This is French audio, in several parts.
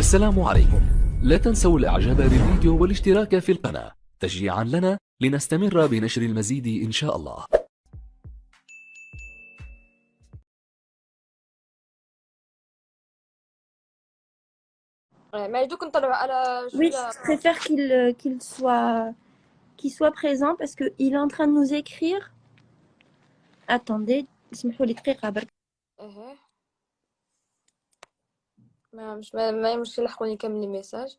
السلام عليكم. لا تنسوا الإعجاب بالفيديو والاشتراك في القناة تشجيعا لنا لنستمر بنشر المزيد إن شاء الله. Mais du coup, je Oui, suis là. je préfère qu'il soit présent parce qu'il est en train de nous écrire. Attendez, اسمحوا لي دقيقة برك. ما مشكل لحقوني كامل لي ميساج.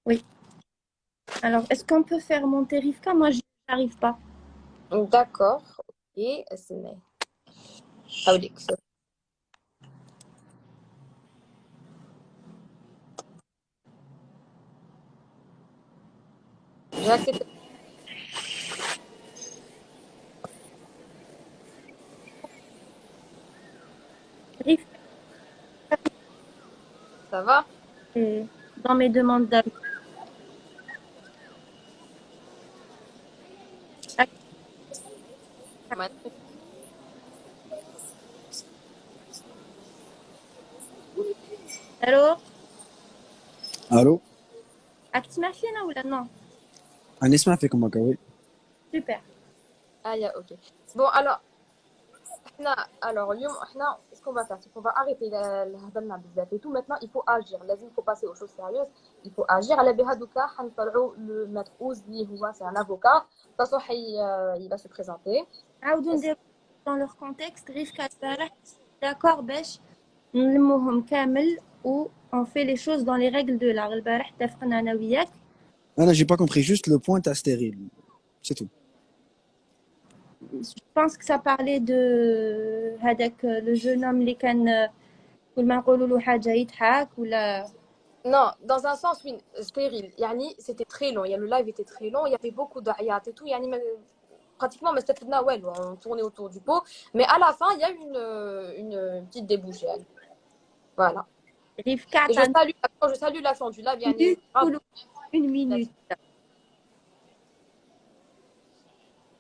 Oui. Alors, est-ce qu'on peut faire monter Rivka? Moi, je n'arrive pas. D'accord. Ok, اسمعي. حاوليك. J'ai accepté. Rivka Ça va? est dans mes demandes d'amis. Allô? الو راك تسمع فينا ولا non? انا نسمع فيكم هكا وي. Super. Ah, ok. Bon, alors, اليوم احنا ce qu'on va faire, c'est qu'on va arrêter الهضرنا بزاف et tout. Maintenant, il faut agir. لازم faut passer aux choses sérieuses. Il faut agir. على بها دوكا حنطلعوا le maître Ouz اللي هو c'est un avocat. De toute façon, il va se présenter. عاودوا نديرو dans leur contexte. Rivka البارح d'accord باش نلموهم كامل و on fait les choses dans les règles de l'art. البارح اتفقنا انا وياك. انا j'ai pas compris juste le point تاع stérile, c'est tout. Je pense que ça parlait de هذاك le jeune homme اللي كان كل ما نقولوا له حاجه يضحك ولا. Non, dans un sens, oui, stérile. Yani, c'était très long. Le live était très long. Il y avait beaucoup d'ayat et tout. Yani, pratiquement, on tournait autour du pot. Mais à la fin, il y a une petite débouchée. Voilà. Rivka, et je salue l'action du live. Yani, une minute.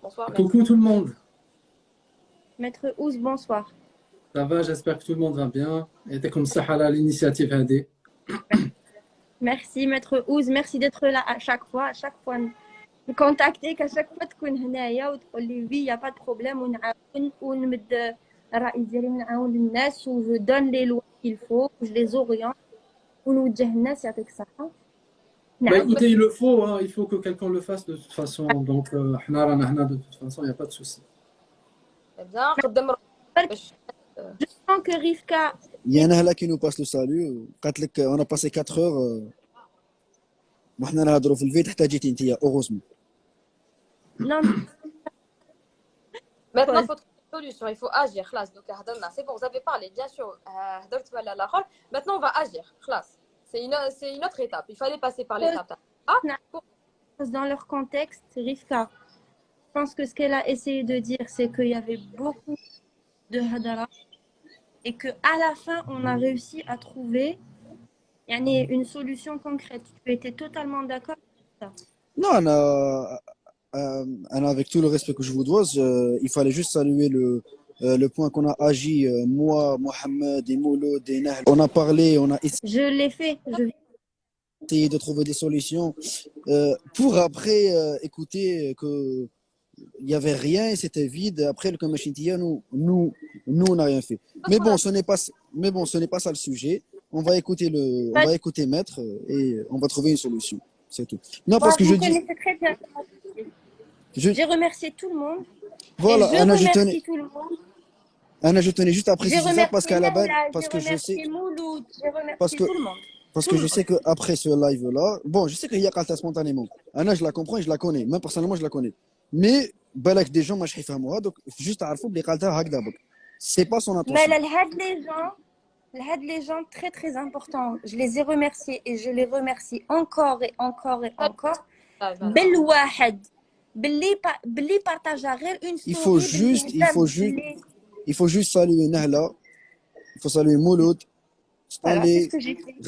Bonsoir. Coucou tout le monde. Maître Ouz, bonsoir. Ça va, j'espère que tout le monde va bien. Et t'es comme ça à l'initiative AD. Merci Maître Ouz, merci d'être là à chaque fois me contacter qu'à chaque fois تكون هنايا وتقول لي oui y a pas de problème ونعاون ونمد الرأي ديالي ونعاون الناس و je donne les lois qu'il faut je les oriente ونوجه الناس يعطيك الصحة. Bah écoutez, il le faut, hein, il faut que quelqu'un le fasse de toute façon. Donc, de toute façon, il n'y a pas de souci. Eh bien, je sens que Rivka. Il y en a là qui nous passe le salut. قالت لك on a passé 4 heures وحنا نهضروا في الفيد حتى جيتي انت heureusement. Non. Maintenant, il faut trouver une solution. Il faut agir. C'est bon, vous avez parlé, bien sûr. Maintenant, on va agir. C'est une autre étape. Il fallait passer par l'étape. Dans leur contexte, Rivka, je pense que ce qu'elle a essayé de dire, c'est qu'il y avait beaucoup de hadara et qu'à la fin, on a réussi à trouver une solution concrète. Tu étais totalement d'accord avec ça? Non, Anna, avec tout le respect que je vous dois, il fallait juste saluer le point qu'on a agi, moi, Mohamed et Mouloud et Nahl. On a parlé, on a essayé. Je l'ai fait. Essayer de trouver des solutions pour après écouter que il n'y avait rien et c'était vide. Après le Kamachintia, nous on n'a rien fait. Mais bon, ce n'est pas ça le sujet. On va écouter Maître et on va trouver une solution. C'est tout. Non, parce que je dis. Très bien. J'ai remercié tout le monde. Voilà, Anna, je remercie tout le monde. Anna, je tenais juste à préciser ça parce qu'à la base, parce que je sais. Mouloud, j'ai remercié tout le monde. Parce que je sais qu'après ce live-là, bon, je sais qu'il y a Kalta spontanément. Anna, je la comprends et je la connais. Même personnellement, je la connais. Mais, balak des gens, moi, je sais donc juste à Arfoub, les Kalta Hagda. C'est pas son intention. Mais les gens très très importants, je les ai remerciés et je les remercie encore et encore et encore. بالواحد باللي partager غير une story. Il faut juste saluer Nahla. Il faut saluer Mouloud. Stanley,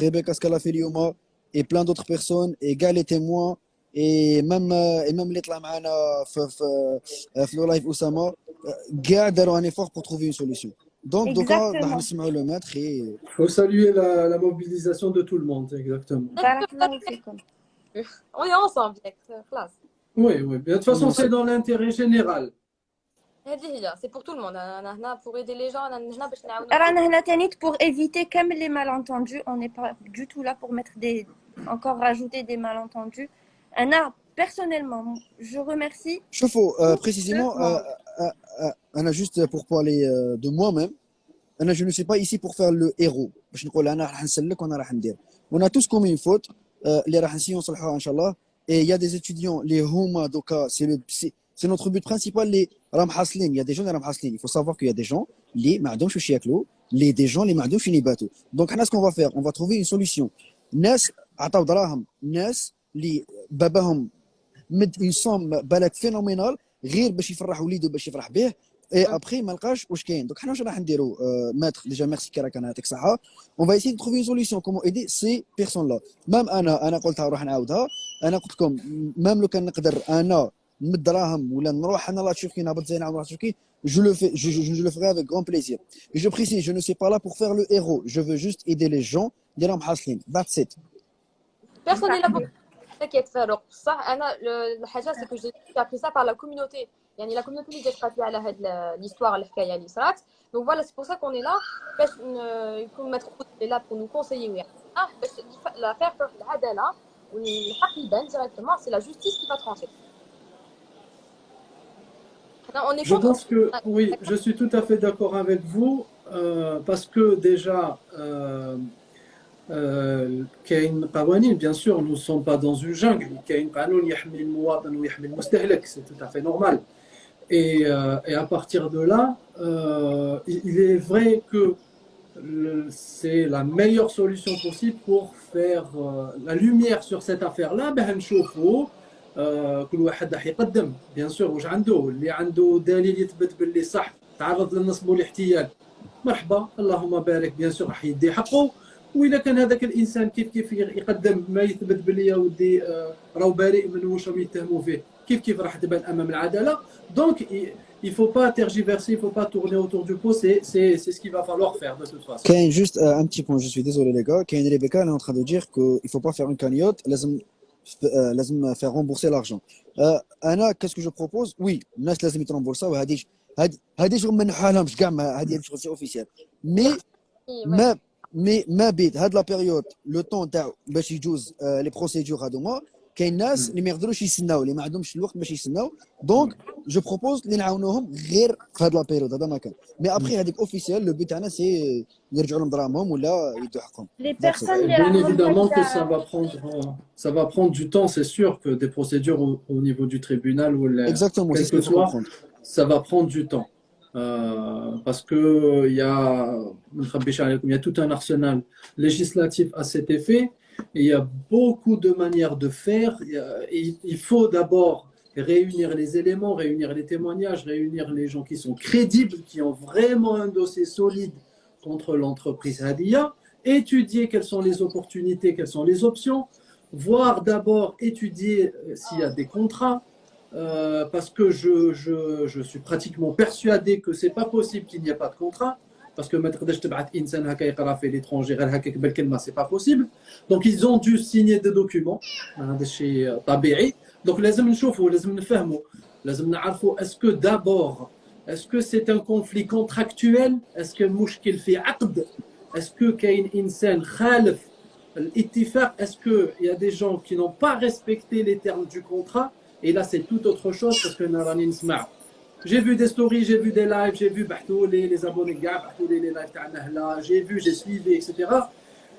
Rebecca Scalafilioma et plein d'autres personnes et gars les témoins et même les tlamana في le live Oussama كاع داروا un effort pour trouver une solution. Donc دوكا راح Exactement. نسمعوا le maître et Il faut saluer la mobilisation de tout le monde, exactement. بارك الله فيكم. On est ensemble, classe. Oui, oui. De toute façon, c'est dans l'intérêt général. C'est pour tout le monde. أنا هنا pour aider les gens. أنا هنا باش نعاونوا. رانا هنا تاني pour éviter كامل les malentendus. On n'est pas du tout là pour mettre encore rajouter des malentendus. Anna, personnellement, je remercie. شوفوا précisément انا juste pour parler de moi-même. انا je ne suis pas ici pour faire le héros باش نقول انا راح نسلك وانا راح ندير. On a tous commis une faute اللي راح نسيو نصلحوها ان شاء الله. Et il y a des étudiants les هما دوكا c'est notre but principal les راهم حاصلين. Il y a des gens اللي راهم حاصلين. Il faut savoir qu'il y a des gens اللي ما عندهمش واش ياكلوا, des gens اللي ما عندهمش فين يباتوا. Donc حنا ce qu'on va faire, on va trouver une solution. ناس عطاو دراهم, ناس اللي باباهم مد une somme بالك phénoménal غير باش يفرح وليده باش يفرح به. Et après ما لقاش واش كاين. Donc حنا واش راح نديروا maître déjà merci كي راك انا يعطيك الصحه. On va essayer de trouver une solution comment aider ces personnes là. Même انا قلتها وراح نعاودها. انا قلت لكم même لو كان نقدر انا نمد دراهم ولا نروح انا لا تركي نهبط زينه نروح تركي je le fais je le ferai avec grand plaisir. Et je précise je ne suis pas là pour faire le héros, je veux juste aider les gens اللي راهم حاصلين. That's it. Personne n'est là pour t'inquiète فاروق صح. أنا الحاجة c'est que j'ai appris ça par la communauté. يعني la communauté اللي جات قالت لي على هاد l'histoire الحكاية اللي صرات. Donc voilà c'est pour ça qu'on est là باش يكون maître est là pour nous conseiller يعني باش la faire العدالة والحق يبان directement. C'est la justice qui va trancher. On est Je pense que oui, je suis tout à fait d'accord avec vous parce que déjà كاين قوانين bien sûr nous ne sommes pas dans une jungle. كاين قانون يحمي المواطن ويحمي المستهلك, c'est tout à fait normal. Et à partir de là, il est vrai que c'est la meilleure solution possible pour faire la lumière sur cette affaire-là. Ben نشوفوا كل واحد راح يقدم بيان سور واش عنده, اللي عنده دليل يثبت باللي صح تعرض للنصب والاحتيال مرحبا اللهم بارك بيان سور راح يدي حقه. واذا كان هذاك الانسان كيف يقدم ما يثبت باللي يا ودي راهو بريء من واش راهم يتهموا فيه, كيف راح تبان امام العداله. دونك il faut pas tergiverser, il faut pas tourner autour du pot, c'est ce qu'il va falloir faire de toute façon. كاين juste un petit point, je suis désolé les gars. كاين Rebecca elle est en train de dire que il faut pas faire une cagnotte, لازم faire rembourser l'argent. انا qu'est-ce que je propose, oui الناس لازم يترمبورسا وهذه شغل ما نحالهمش كاع, هذه شغل سي اوفيسيال. ما بيد هاد لا بيريود لو طون تاع باش يجوز لي بروسيدور هذوما. كاين ناس اللي ما يقدروش يستناو, اللي ما عندهمش الوقت باش يستناو. دونك جو بروبوز اللي نعاونوهم غير في هاد لا بيريود. هذا ما كان مي ابري هذيك اوفيسيال لو بوت تاعنا سي يرجعوا لهم دراهمهم ولا يدوا حقهم. Les personnes Bien évidemment que ça va prendre du temps, c'est sûr que des procédures au niveau du tribunal ou Exactement, quel c'est ce que qu'il faut soit, comprendre. ça va prendre du temps. Parce que il y a tout un arsenal législatif à cet effet et il y a beaucoup de manières de faire. Il faut d'abord réunir les éléments, réunir les témoignages, réunir les gens qui sont crédibles, qui ont vraiment un dossier solide contre l'entreprise Hadia, étudier quelles sont les opportunités, quelles sont les options, voir d'abord étudier s'il y a des contrats. Parce que je suis pratiquement persuadé que c'est pas possible qu'il n'y ait pas de contrat, parce que ما تقدرش تبعث انسان هكا يقرا في l'étranger غير هكاك بالكلمه, c'est pas possible. Donc ils ont dû signer des documents, هذا الشيء طبيعي. Donc لازم نشوفوا, لازم نفهموا, لازم نعرفوا est-ce que d'abord est-ce que c'est un conflit contractuel, est-ce que المشكل في عقد, est-ce que كاين انسان خالف الاتفاق, est-ce que il y a des gens qui n'ont pas respecté les termes du contrat. Et là, c'est tout autre chose parce que j'ai vu des stories, j'ai vu des lives, j'ai vu les abonnés, les lives, j'ai vu, j'ai suivi, etc.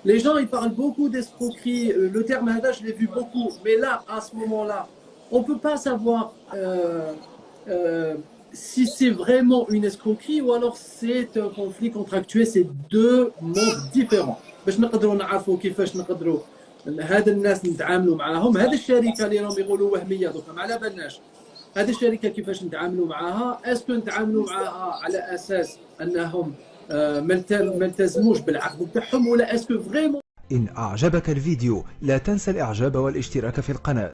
Les gens, ils parlent beaucoup d'escroquerie. Le terme hada, je l'ai vu beaucoup. Mais là, à ce moment-là, on ne peut pas savoir si c'est vraiment une escroquerie ou alors c'est un conflit contractuel. C'est deux mondes différents. باش نقدروا نعرفوا كيفاش نقدروا هاد الناس نتعاملوا معاهم. هذه الشركه اللي راهم يقولوا وهميه دوكا ما على بالناش هذه الشركه كيفاش نتعاملوا معاها. اسكو نتعاملوا معاها على اساس انهم ما التزموش بالعقد بتاعهم ولا اسكو فريمون. إن أعجبك الفيديو لا تنسى الإعجاب والاشتراك في القناة.